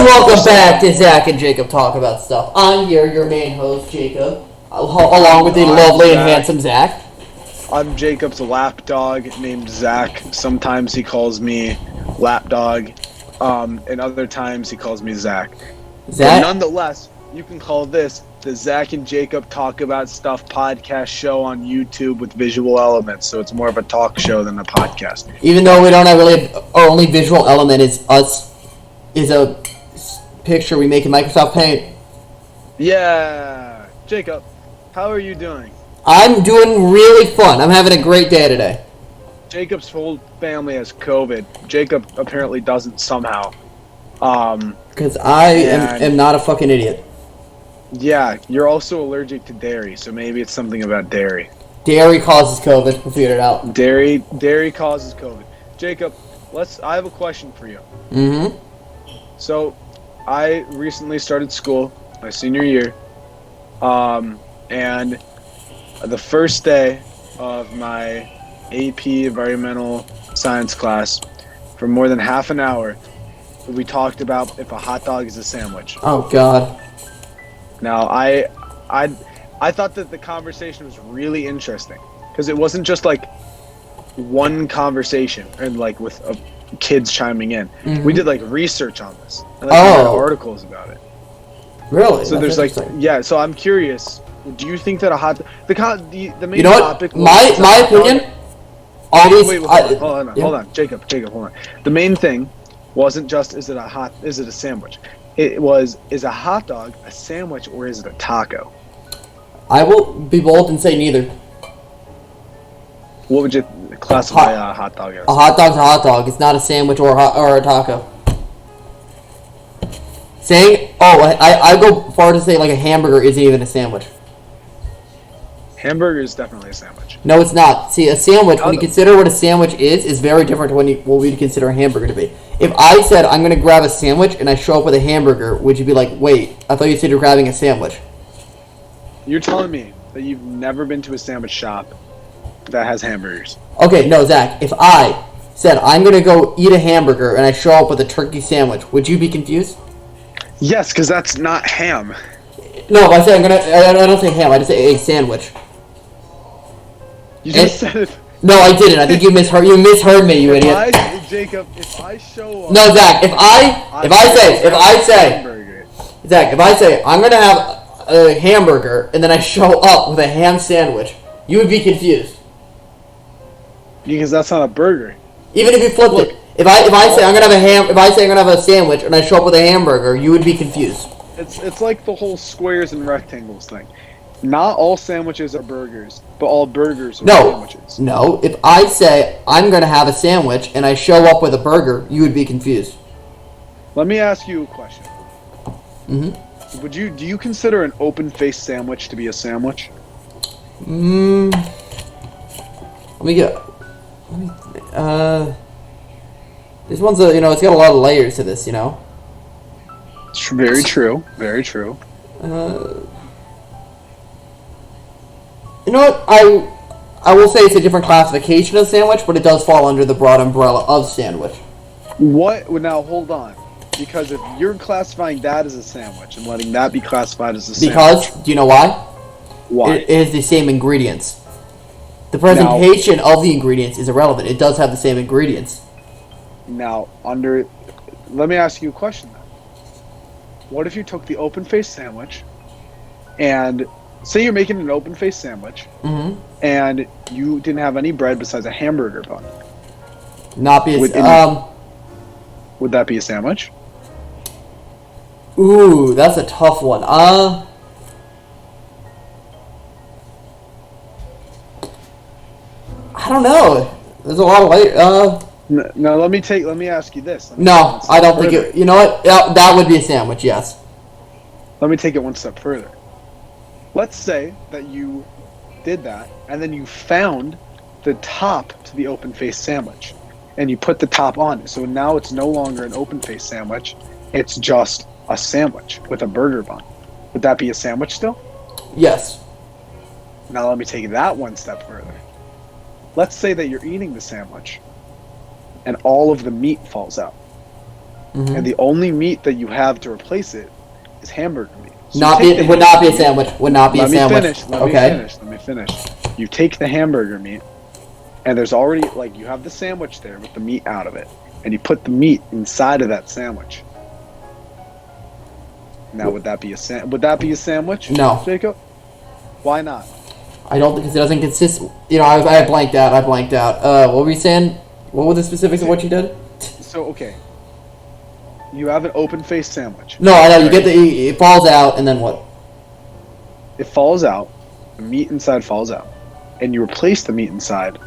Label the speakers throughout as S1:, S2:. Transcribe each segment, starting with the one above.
S1: And welcome back to Zach and Jacob Talk About Stuff. I'm here, your main host, Jacob, along with the lovely and handsome Zach.
S2: I'm Jacob's lapdog named Zach. Sometimes he calls me Lapdog, and other times he calls me Zach. But nonetheless, you can call this the Zach and Jacob Talk About Stuff podcast show on YouTube with visual elements, so it's more of a talk show than a podcast.
S1: Even though we don't have really, our only visual element is a picture we make in Microsoft Paint.
S2: Yeah, Jacob, how are you doing?
S1: I'm doing really fun. I'm having a great day today.
S2: Jacob's whole family has COVID. Jacob apparently doesn't somehow.
S1: Because I am not a fucking idiot.
S2: Yeah, you're also allergic to dairy, so maybe it's something about dairy.
S1: Dairy causes COVID. We figured it out.
S2: Dairy causes COVID. Jacob, I have a question for you.
S1: Mm-hmm.
S2: So, I recently started school, my senior year, and the first day of my AP Environmental Science class, for more than half an hour, we talked about if a hot dog is a sandwich.
S1: Oh, God.
S2: Now, I thought that the conversation was really interesting, because it wasn't just like one conversation and like with kids chiming in. Mm-hmm. We did like research on this. And, like, we read articles about it.
S1: Really?
S2: So there's like, yeah. So I'm curious. Do you think that the main
S1: you know
S2: topic?
S1: What? My opinion. Always.
S2: Wait, hold on, Jacob, hold on. The main thing wasn't just is it a sandwich? It was, is a hot dog a sandwich or is it a taco?
S1: I will be bold and say neither.
S2: What would you classify a hot dog as?
S1: A hot dog's a hot dog. It's not a sandwich or a taco. I go far to say like a hamburger isn't even a sandwich.
S2: Hamburger is definitely a sandwich.
S1: No, it's not. See, a sandwich, when you consider what a sandwich is very different to what we'd consider a hamburger to be. If I said I'm going to grab a sandwich and I show up with a hamburger, would you be like, wait, I thought you said you're grabbing a sandwich?
S2: You're telling me that you've never been to a sandwich shop that has hamburgers.
S1: Okay, no, Zach, if I said I'm going to go eat a hamburger and I show up with a turkey sandwich, would you be confused?
S2: Yes, because that's not ham.
S1: No, if I say I don't say ham, I just say a sandwich.
S2: You just said it.
S1: No, I didn't. I think you misheard. You misheard me, you idiot.
S2: Jacob, if I show up.
S1: No, Zach. If I say, Zach, if I say I'm gonna have a hamburger and then I show up with a ham sandwich, you would be confused.
S2: Because that's not a burger.
S1: Even if you flipped it, if I say I'm gonna have a sandwich and I show up with a hamburger, you would be confused.
S2: It's like the whole squares and rectangles thing. Not all sandwiches are burgers, but all burgers are sandwiches.
S1: No, if I say I'm going to have a sandwich and I show up with a burger, you would be confused.
S2: Let me ask you a question.
S1: Mm-hmm.
S2: Do you consider an open-faced sandwich to be a sandwich?
S1: Let me get. This one's it's got a lot of layers to this,
S2: It's very true. Very true.
S1: You know what? I will say it's a different classification of sandwich, but it does fall under the broad umbrella of sandwich.
S2: What? Now, hold on. Because if you're classifying that as a sandwich and letting that be classified as a sandwich...
S1: Because, do you know why?
S2: Why?
S1: It is the same ingredients. The presentation of the ingredients is irrelevant. It does have the same ingredients.
S2: Now, let me ask you a question then. What if you took the open-faced sandwich and... Say you're making an open-faced sandwich, and you didn't have any bread besides a hamburger bun. Would that be a sandwich?
S1: Ooh, that's a tough one. I don't know. There's a lot of layers.
S2: No, let me ask you this.
S1: No, I don't think it. You know what? That would be a sandwich. Yes.
S2: Let me take it one step further. Let's say that you did that, and then you found the top to the open-faced sandwich, and you put the top on it. So now it's no longer an open-faced sandwich. It's just a sandwich with a burger bun. Would that be a sandwich still?
S1: Yes.
S2: Now let me take that one step further. Let's say that you're eating the sandwich, and all of the meat falls out. and the only meat that you have to replace it is hamburger meat. So
S1: would not be a sandwich. Would not be a sandwich.
S2: Let me finish. You take the hamburger meat, and there's already you have the sandwich there with the meat out of it, and you put the meat inside of that sandwich. Now, would that be a sandwich?
S1: No,
S2: Jacob. Why not?
S1: I don't, because it doesn't consist. I blanked out. What were you saying? What were the specifics of what you did?
S2: So okay, you have an open-faced sandwich.
S1: No, I know. You get it falls out, and then what?
S2: It falls out. The meat inside falls out, and you replace the meat inside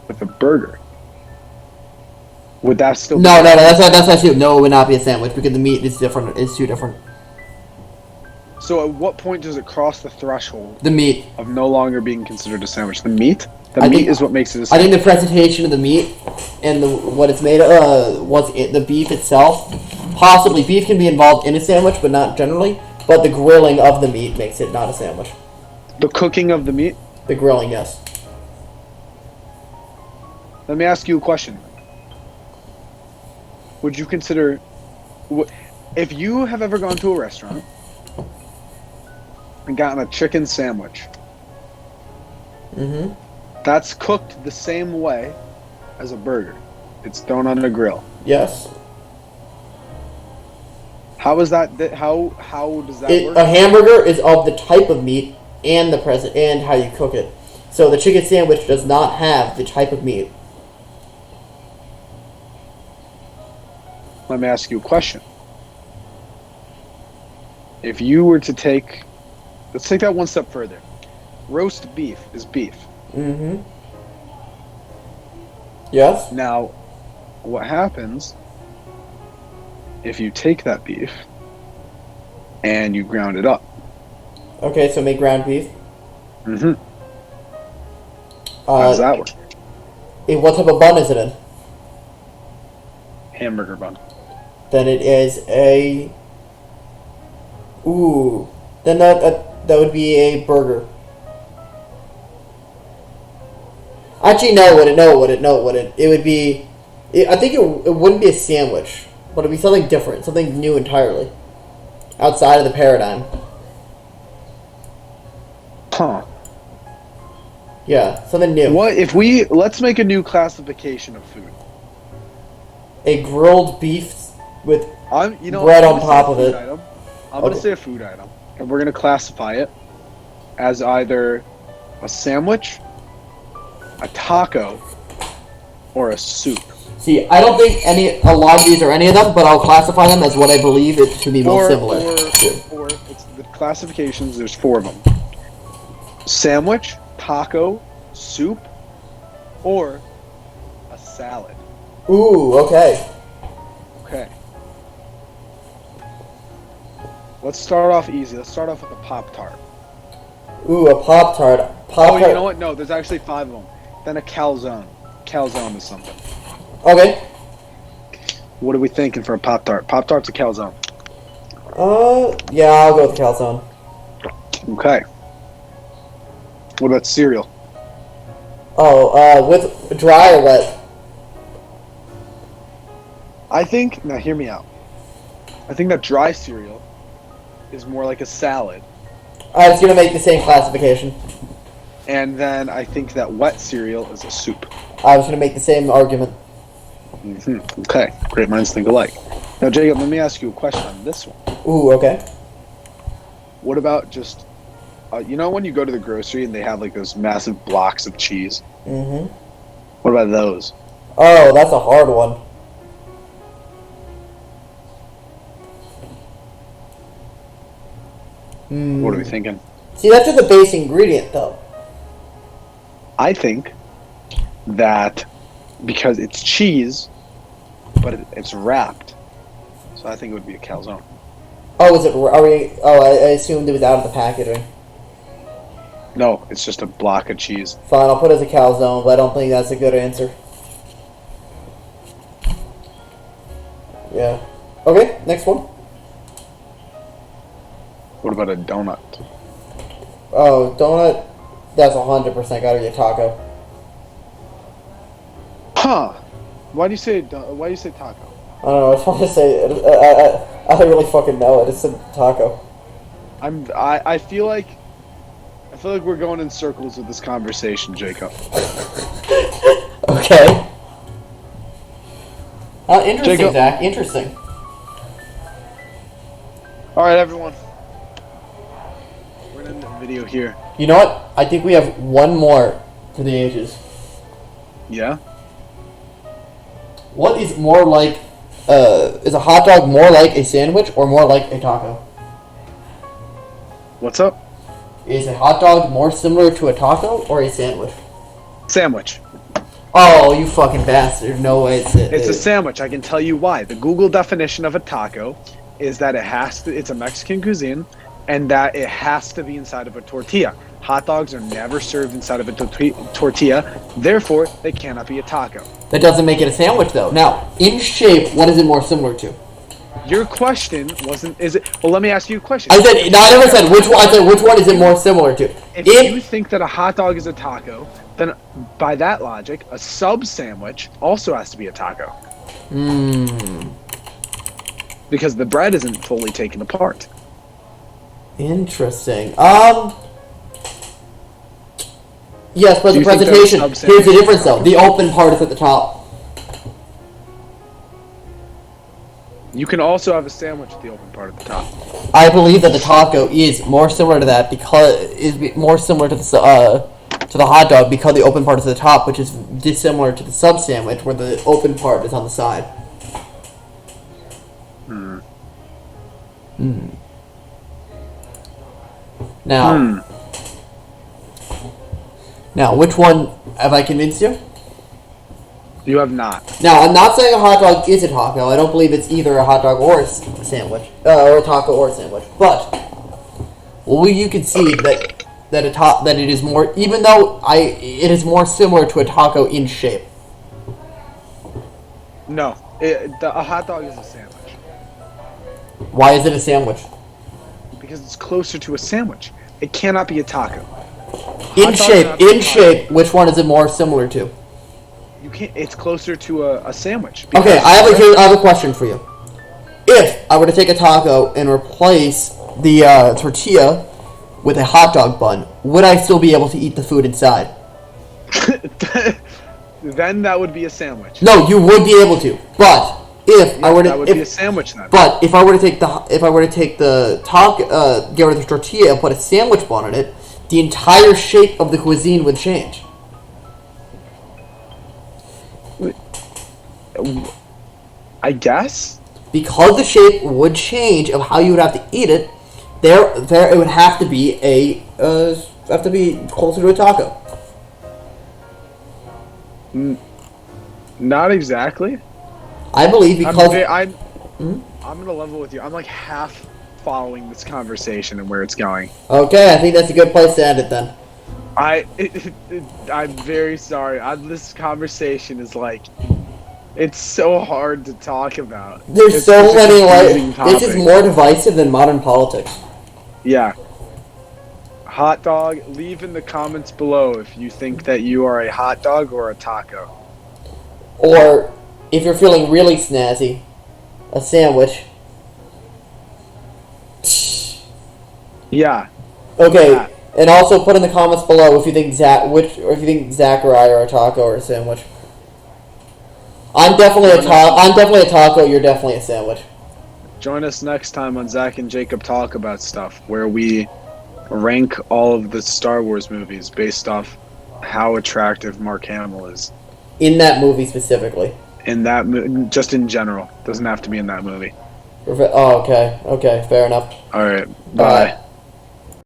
S2: with a burger. Would that still?
S1: No. That's what I assume. No, it would not be a sandwich because the meat is different. It's too different.
S2: So at what point does it cross the threshold?
S1: The meat
S2: of no longer being considered a sandwich. The meat. The meat is what makes it a sandwich.
S1: I think the presentation of the meat and what it's made of, the beef itself. Possibly beef can be involved in a sandwich, but not generally. But the grilling of the meat makes it not a sandwich.
S2: The cooking of the meat?
S1: The grilling, yes.
S2: Let me ask you a question. Would you consider, if you have ever gone to a restaurant and gotten a chicken sandwich, that's cooked the same way as a burger. It's thrown on a grill.
S1: Yes.
S2: How is that? How does that work?
S1: A hamburger is of the type of meat and and how you cook it. So the chicken sandwich does not have the type of meat.
S2: Let me ask you a question. If you were to let's take that one step further. Roast beef is beef.
S1: Yes.
S2: Now, what happens if you take that beef and you ground it up?
S1: Okay, so make ground beef.
S2: How does that work?
S1: What type of bun is it in?
S2: Hamburger bun.
S1: Then it is a. Ooh. Then that would be a burger. Actually, no, it wouldn't. It would be. I think it wouldn't be a sandwich, but it'd be something different, something new entirely, outside of the paradigm.
S2: Huh.
S1: Yeah, something new.
S2: What if let's make a new classification of food?
S1: A grilled beef with
S2: bread
S1: on top of it.
S2: I'm going to say a food item, and we're going to classify it as either a sandwich, a taco, or a soup.
S1: See, I don't think a lot of these are any of them, but I'll classify them as what I believe it to be most similar.
S2: Or it's the classifications. There's 4 of them: sandwich, taco, soup, or a salad.
S1: Ooh, okay.
S2: Okay. Let's start off easy. Let's start off with a Pop-Tart.
S1: Ooh, a Pop-Tart.
S2: Oh, you know what? No, there's actually 5 of them. Then a calzone. Calzone is something.
S1: Okay.
S2: What are we thinking for a Pop-Tart? Pop-Tart's a calzone.
S1: Yeah, I'll go with calzone.
S2: Okay. What about cereal?
S1: Oh, with dry or wet?
S2: Now hear me out. I think that dry cereal is more like a salad.
S1: I was going to make the same classification.
S2: And then I think that wet cereal is a soup.
S1: I was going to make the same argument.
S2: Okay, great minds think alike. Now, Jacob, let me ask you a question on this one.
S1: Ooh, okay.
S2: What about just, when you go to the grocery and they have like those massive blocks of cheese? What about those?
S1: Oh, that's a hard one.
S2: What are we thinking?
S1: See, that's just a base ingredient, though.
S2: I think that because it's cheese, but it's wrapped, so I think it would be a calzone.
S1: Oh, is it? I assumed it was out of the packaging.
S2: No, it's just a block of cheese.
S1: Fine, I'll put it as a calzone, but I don't think that's a good answer. Yeah. Okay, next one.
S2: What about a donut?
S1: Oh, donut. That's 100% gotta be a taco.
S2: Huh? Why do you say taco?
S1: I don't know. I just want to say I don't really fucking know. I just said taco.
S2: I feel like we're going in circles with this conversation, Jacob.
S1: Okay. Interesting,
S2: Jacob.
S1: Zach. Interesting.
S2: All right, everyone. We're gonna end the video here.
S1: You know what? I think we have one more for the ages.
S2: Yeah.
S1: What is more like? Is a hot dog more like a sandwich or more like a taco?
S2: What's up?
S1: Is a hot dog more similar to a taco or a sandwich?
S2: Sandwich.
S1: Oh, you fucking bastard! No way.
S2: It's a sandwich. I can tell you why. The Google definition of a taco is that it's a Mexican cuisine, and that it has to be inside of a tortilla. Hot dogs are never served inside of a tortilla, therefore they cannot be a taco.
S1: That doesn't make it a sandwich, though. Now, in shape, what is it more similar to?
S2: Your question wasn't. Is it? Well, let me ask you a question.
S1: I said. No, I never said which one. I said which one is it more similar to?
S2: If you think that a hot dog is a taco, then by that logic, a sub sandwich also has to be a taco. Because the bread isn't fully taken apart.
S1: Interesting. Yes, but the
S2: Do you think they're
S1: presentation.
S2: sub-sandwich?
S1: Here's the difference, though. The open part is at the top.
S2: You can also have a sandwich with the open part at the top.
S1: I believe that the taco is more similar to that because is more similar to the hot dog because the open part is at the top, which is dissimilar to the sub sandwich where the open part is on the side. Now, which one have I convinced you?
S2: You have not.
S1: Now, I'm not saying a hot dog is a taco. I don't believe it's either a hot dog or a sandwich, or a taco or a sandwich. But you can see that it is more, even though it is more similar to a taco in shape.
S2: No, a hot dog is a sandwich.
S1: Why is it a sandwich?
S2: Because it's closer to a sandwich. It cannot be a taco.
S1: In shape, which one is it more similar to?
S2: You can't. It's closer to a sandwich.
S1: Okay, I have a question for you. If I were to take a taco and replace the tortilla with a hot dog bun, would I still be able to eat the food inside?
S2: Then that would be a sandwich.
S1: No, you would be able to. But if I were to,
S2: that would be a sandwich then.
S1: But if I were to take the taco, get rid of the tortilla and put a sandwich bun on it, the entire shape of the cuisine would change.
S2: I guess.
S1: Because the shape would change of how you would have to eat it, it would have to be closer to a taco.
S2: Not exactly.
S1: I believe because
S2: I'm gonna level with you. I'm like half following this conversation and where it's going.
S1: Okay, I think that's a good place to end it then.
S2: I'm very sorry. This conversation is like, it's so hard to talk about.
S1: There's so many like this is more divisive than modern politics.
S2: Yeah. Hot dog. Leave in the comments below if you think that you are a hot dog or a taco.
S1: Or if you're feeling really snazzy, a sandwich.
S2: Yeah.
S1: Okay,
S2: Yeah.
S1: and also put in the comments below if you think Zach or I are a taco or a sandwich. I'm definitely a taco. You're definitely a sandwich.
S2: Join us next time on Zach and Jacob Talk About Stuff, where we rank all of the Star Wars movies based off how attractive Mark Hamill is.
S1: In that movie specifically.
S2: In that just in general. Doesn't have to be in that movie.
S1: Oh, okay. Okay, fair enough.
S2: All right. Bye.